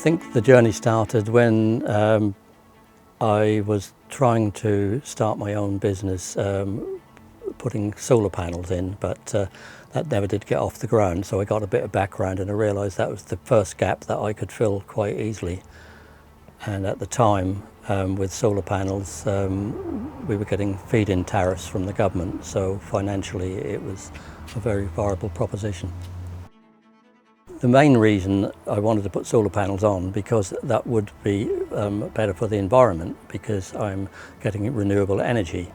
think the journey started when I was trying to start my own business, putting solar panels in, but that never did get off the ground. So I got a bit of background and I realised that was the first gap that I could fill quite easily. And at the time, with solar panels, we were getting feed-in tariffs from the government, so financially it was a very viable proposition. The main reason I wanted to put solar panels on, because that would be better for the environment, because I'm getting renewable energy.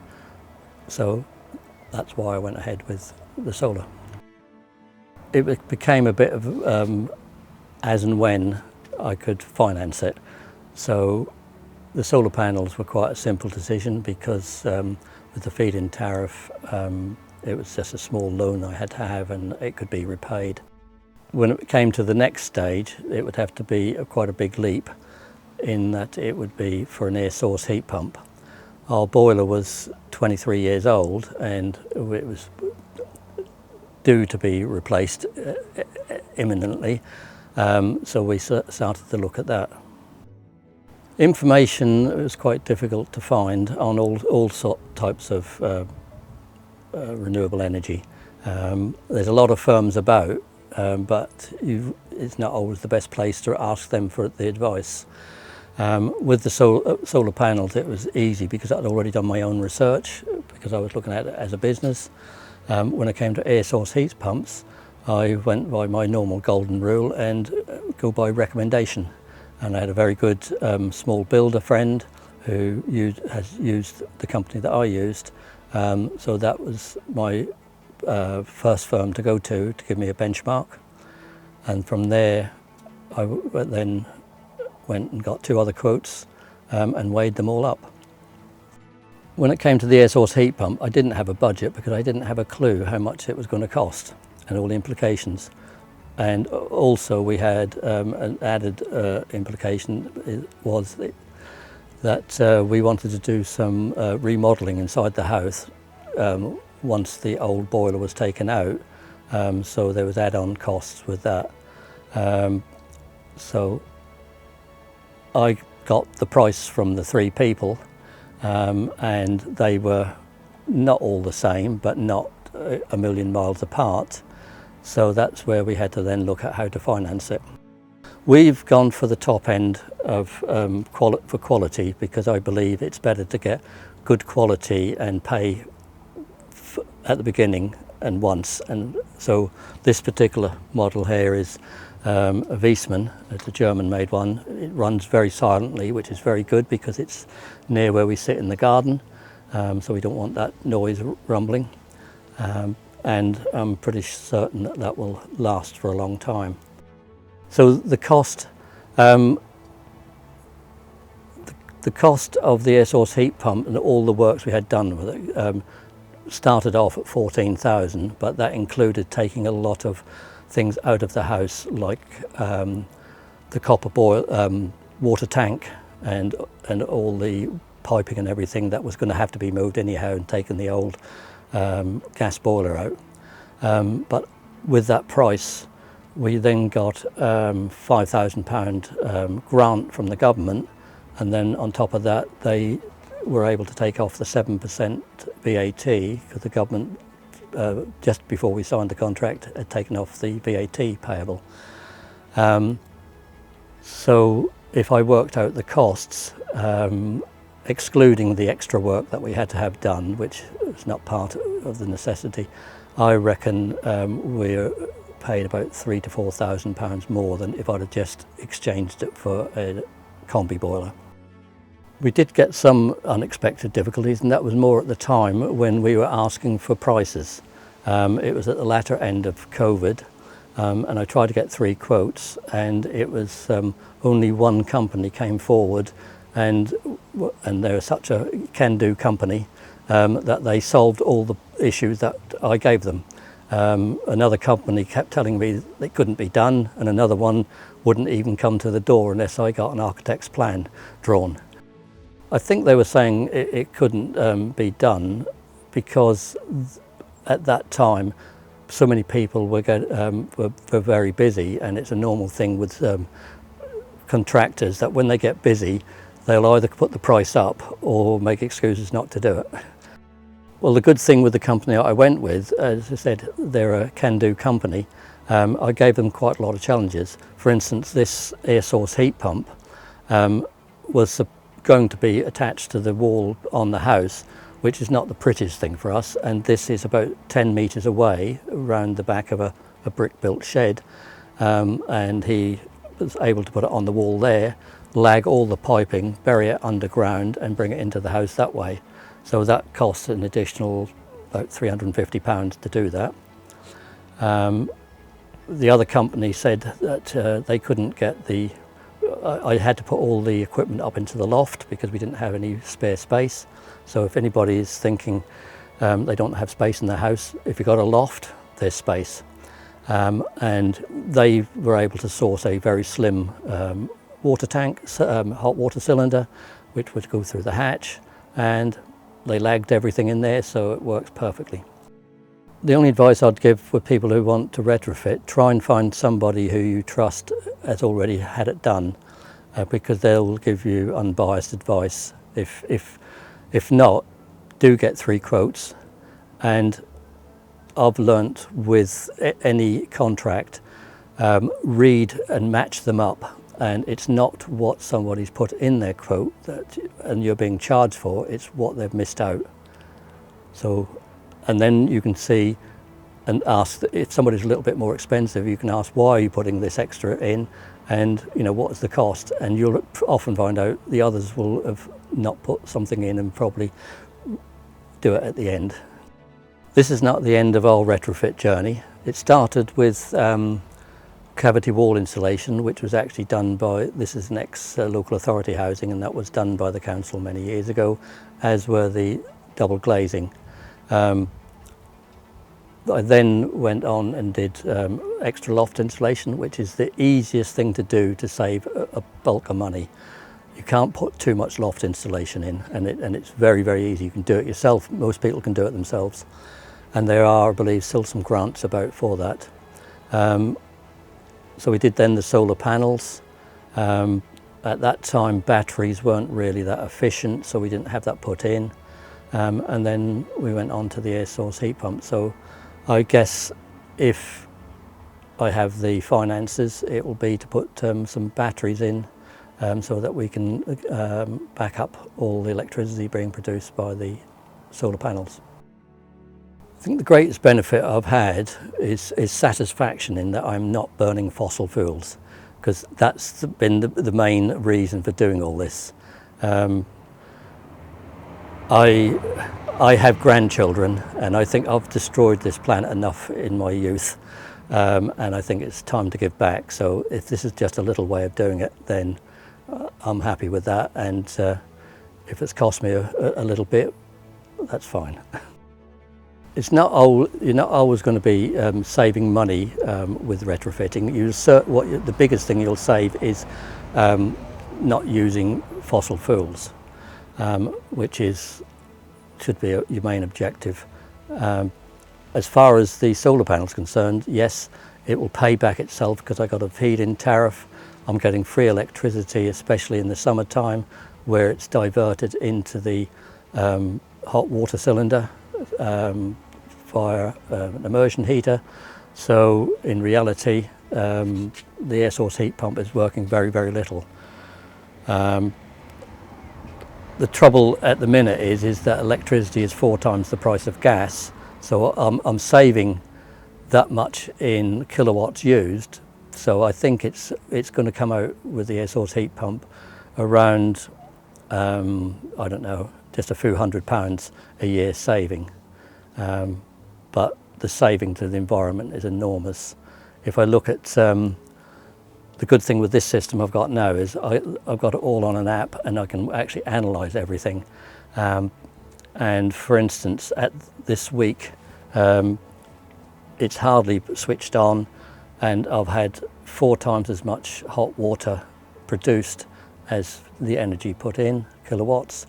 So that's why I went ahead with the solar. It became a bit of as and when I could finance it. So the solar panels were quite a simple decision, because with the feed-in tariff, it was just a small loan I had to have and it could be repaid. When it came to the next stage, it would have to be quite a big leap, in that it would be for an air source heat pump. Our boiler was 23 years old and it was due to be replaced imminently, so we started to look at that. Information was quite difficult to find on all types of renewable energy. There's a lot of firms about, but it's not always the best place to ask them for the advice. With the solar panels, it was easy because I'd already done my own research, because I was looking at it as a business. When it came to air source heat pumps, I went by my normal golden rule and go by recommendation. And I had a very good small builder friend who has used the company that I used. So that was my first firm to go to give me a benchmark. And from there, I then went and got 2 other quotes and weighed them all up. When it came to the air source heat pump, I didn't have a budget, because I didn't have a clue how much it was going to cost and all the implications. And also we had an added implication, was that we wanted to do some remodelling inside the house once the old boiler was taken out, so there was add-on costs with that. So I got the price from the 3 people, and they were not all the same, but not a million miles apart. So that's where we had to then look at how to finance it. We've gone for the top end of for quality, because I believe it's better to get good quality and pay at the beginning and once. And so this particular model here is a Viessmann. It's a German-made one. It runs very silently, which is very good because it's near where we sit in the garden, so we don't want that noise rumbling. And I'm pretty certain that that will last for a long time. So the cost, the cost of the air source heat pump and all the works we had done with it started off at 14,000, but that included taking a lot of things out of the house, like the copper boil, water tank, and all the piping and everything that was going to have to be moved anyhow, and taking the old gas boiler out. But with that price, we then got £5,000 grant from the government, and then on top of that they were able to take off the 7% VAT, because the government just before we signed the contract had taken off the VAT payable. So if I worked out the costs, excluding the extra work that we had to have done, which is not part of the necessity, I reckon we're paid about £3,000 to £4,000 more than if I'd have just exchanged it for a combi boiler. We did get some unexpected difficulties, and that was more at the time when we were asking for prices. It was at the latter end of COVID, and I tried to get 3 quotes, and it was only one company came forward, and they're such a can-do company that they solved all the issues that I gave them. Another company kept telling me it couldn't be done, and another one wouldn't even come to the door unless I got an architect's plan drawn. I think they were saying it couldn't be done because at that time so many people were very busy, and it's a normal thing with contractors that when they get busy, they'll either put the price up or make excuses not to do it. Well, the good thing with the company I went with, as I said, they're a can-do company. I gave them quite a lot of challenges. For instance, this air source heat pump was going to be attached to the wall on the house, which is not the prettiest thing for us, and this is about 10 metres away around the back of a brick-built shed, and he was able to put it on the wall there, lag all the piping, bury it underground and bring it into the house that way. So that cost an additional about £350 to do that. The other company said that they couldn't get I had to put all the equipment up into the loft because we didn't have any spare space. So if anybody is thinking they don't have space in their house, if you've got a loft, there's space. And they were able to source a very slim water tank, hot water cylinder, which would go through the hatch, and they lagged everything in there, so it works perfectly. The only advice I'd give for people who want to retrofit, try and find somebody who you trust has already had it done, because they'll give you unbiased advice. If not, do get 3 quotes. And I've learnt with any contract, read and match them up, and it's not what somebody's put in their quote and you're being charged for, it's what they've missed out. So, and then you can see and ask, if somebody's a little bit more expensive, you can ask, why are you putting this extra in, and what's the cost, and you'll often find out the others will have not put something in and probably do it at the end. This is not the end of our retrofit journey. It started with cavity wall insulation, which was actually done by, this is an ex-local authority housing, and that was done by the council many years ago, as were the double glazing. I then went on and did extra loft insulation, which is the easiest thing to do to save a bulk of money. You can't put too much loft insulation in, and it's very, very easy. You can do it yourself. Most people can do it themselves. And there are, I believe, still some grants about for that. So we did then the solar panels. At that time, batteries weren't really that efficient, so we didn't have that put in. And then we went on to the air source heat pump. So I guess if I have the finances, it will be to put some batteries in so that we can back up all the electricity being produced by the solar panels. I think the greatest benefit I've had is satisfaction in that I'm not burning fossil fuels, because that's been the main reason for doing all this. I have grandchildren, and I think I've destroyed this planet enough in my youth, and I think it's time to give back. So if this is just a little way of doing it, then I'm happy with that, and if it's cost me a little bit, that's fine. It's not you're not always going to be saving money with retrofitting. The biggest thing you'll save is not using fossil fuels, which should be your main objective. As far as the solar panel is concerned, yes, it will pay back itself because I got a feed-in tariff. I'm getting free electricity, especially in the summertime, where it's diverted into the hot water cylinder via an immersion heater. So in reality, the air source heat pump is working very, very little. The trouble at the minute is that electricity is 4 times the price of gas, so I'm saving that much in kilowatts used. So I think it's going to come out with the air source heat pump around I don't know, just a few £100 a year saving, but the saving to the environment is enormous. If I look at the good thing with this system I've got now is I've got it all on an app, and I can actually analyse everything. And for instance, at this week, it's hardly switched on, and I've had 4 times as much hot water produced as the energy put in, kilowatts,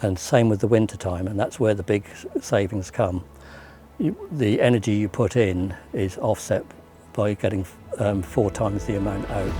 and same with the winter time, and that's where the big savings come. The energy you put in is offset by getting 4 times the amount out.